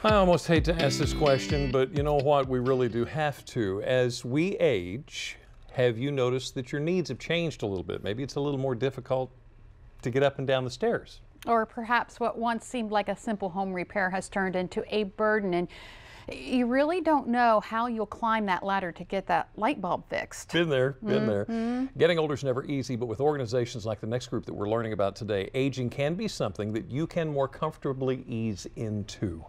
I almost hate to ask this question, but you know what? We really do have to. As we age, have you noticed that your needs have changed a little bit? Maybe it's a little more difficult to get up and down the stairs. Or perhaps what once seemed like a simple home repair has turned into a burden, and you really don't know how you'll climb that ladder to get that light bulb fixed. Been there, been there. Getting older is never easy, but with organizations like the next group that we're learning about today, aging can be something that you can more comfortably ease into.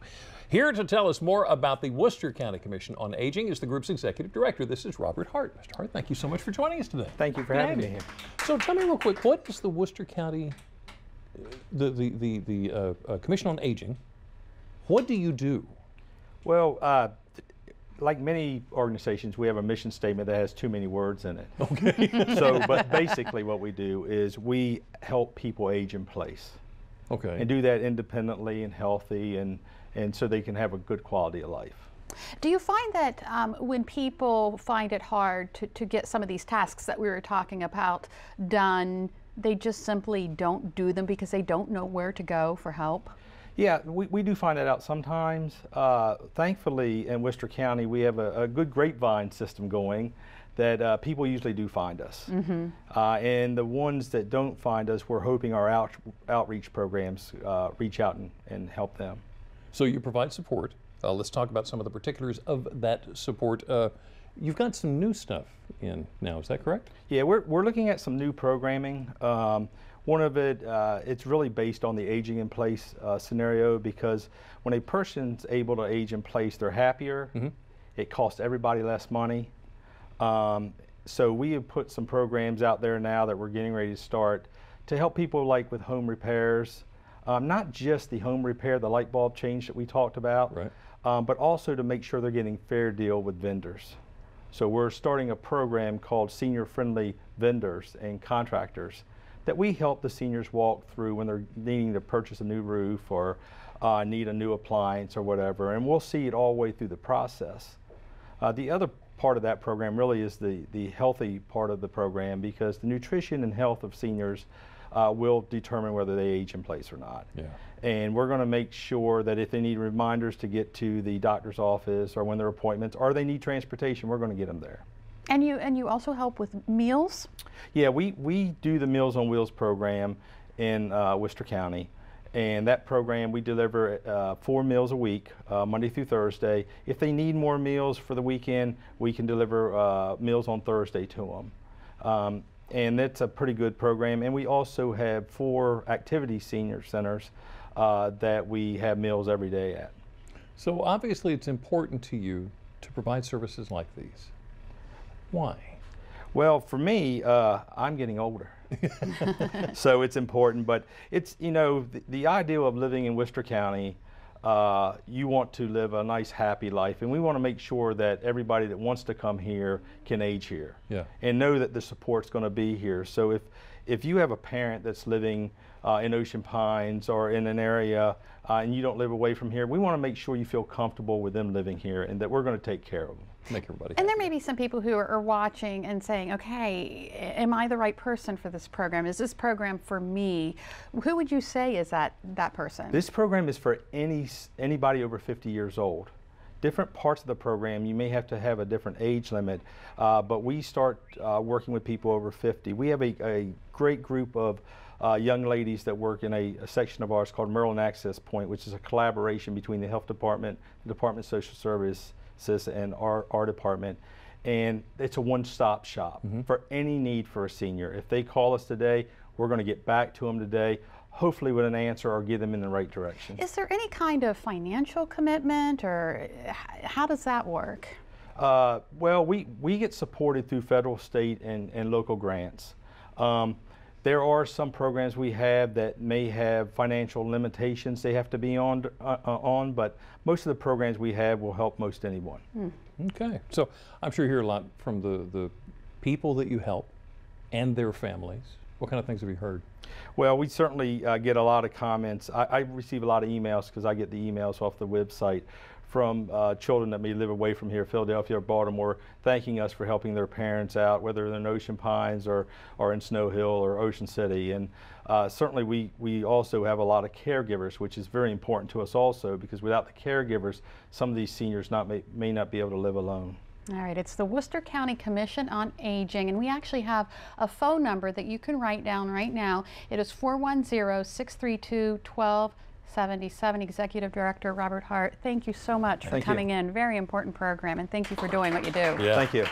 Here to tell us more about the Worcester County Commission on Aging is the group's executive director. This is Robert Hart. Mr. Hart, thank you so much for joining us today. Thank you for having me here. So tell me real quick, what is the Worcester County, the Commission on Aging? What do you do? Well, like many organizations, we have a mission statement that has too many words in it. Okay. But basically what we do is we help people age in place. Okay. And do that independently and healthy and so they can have a good quality of life. Do you find that when people find it hard to get some of these tasks that we were talking about done, they just simply don't do them because they don't know where to go for help? Yeah, we do find that out sometimes. Thankfully, in Worcester County, we have a good grapevine system going that people usually do find us. And the ones that don't find us, we're hoping our outreach programs reach out and help them. So you provide support. Let's talk about some of the particulars of that support. You've got some new stuff in now, is that correct? Yeah, we're looking at some new programming. One of it, it's really based on the aging in place scenario, because when a person's able to age in place, they're happier. It costs everybody less money. So we have put some programs out there now that we're getting ready to start to help people like with home repairs. Not just the home repair, the light bulb change that we talked about, right. But also to make sure they're getting fair deal with vendors. So we're starting a program called Senior Friendly Vendors and Contractors that we help the seniors walk through when they're needing to purchase a new roof or need a new appliance or whatever, and we'll see it all the way through the process. The other part of that program really is the healthy part of the program, because the nutrition and health of seniors will determine whether they age in place or not. Yeah. And we're going to make sure that if they need reminders to get to the doctor's office or when their appointments, or they need transportation, we're going to get them there. And you also help with meals? Yeah, we do the Meals on Wheels program in Worcester County. And that program, we deliver 4 meals a week, Monday through Thursday. If they need more meals for the weekend, we can deliver meals on Thursday to them. And that's a pretty good program. And we also have 4 activity senior centers that we have meals every day at. So obviously it's important to you to provide services like these. Why? Well, for me, I'm getting older. So it's important, but it's, you know, the idea of living in Worcester County, you want to live a nice, happy life, and we want to make sure that everybody that wants to come here can age here, and know that the support's going to be here. So if you have a parent that's living in Ocean Pines or in an area and you don't live away from here, we want to make sure you feel comfortable with them living here and that we're going to take care of them. Make everybody And happy. there may be some people who are watching and saying, okay, am I the right person for this program? Is this program for me? Who would you say is that person? This program is for anybody over 50 years old. Different parts of the program, you may have to have a different age limit, but we start working with people over 50. We have a great group of young ladies that work in a section of ours called Maryland Access Point, which is a collaboration between the Health Department, the Department of Social Services, and our department. And it's a one-stop shop for any need for a senior. If they call us today, we're going to get back to them today, hopefully with an answer or get them in the right direction. Is there any kind of financial commitment, or how does that work? Well, we get supported through federal, state, and local grants. There are some programs we have that may have financial limitations they have to be on, but most of the programs we have will help most anyone. Okay, so I'm sure you hear a lot from the people that you help and their families. What kind of things have you heard? Well, we certainly get a lot of comments. I receive a lot of emails because I get the emails off the website from children that may live away from here, Philadelphia or Baltimore, thanking us for helping their parents out, whether they're in Ocean Pines or in Snow Hill or Ocean City. And certainly we also have a lot of caregivers, which is very important to us also, because without the caregivers, some of these seniors may not be able to live alone. All right, it's the Worcester County Commission on Aging, and we actually have a phone number that you can write down right now. It is 410-632-1277. Executive Director Robert Hart, thank you so much for coming in. Very important program, and thank you for doing what you do. Yeah. Thank you.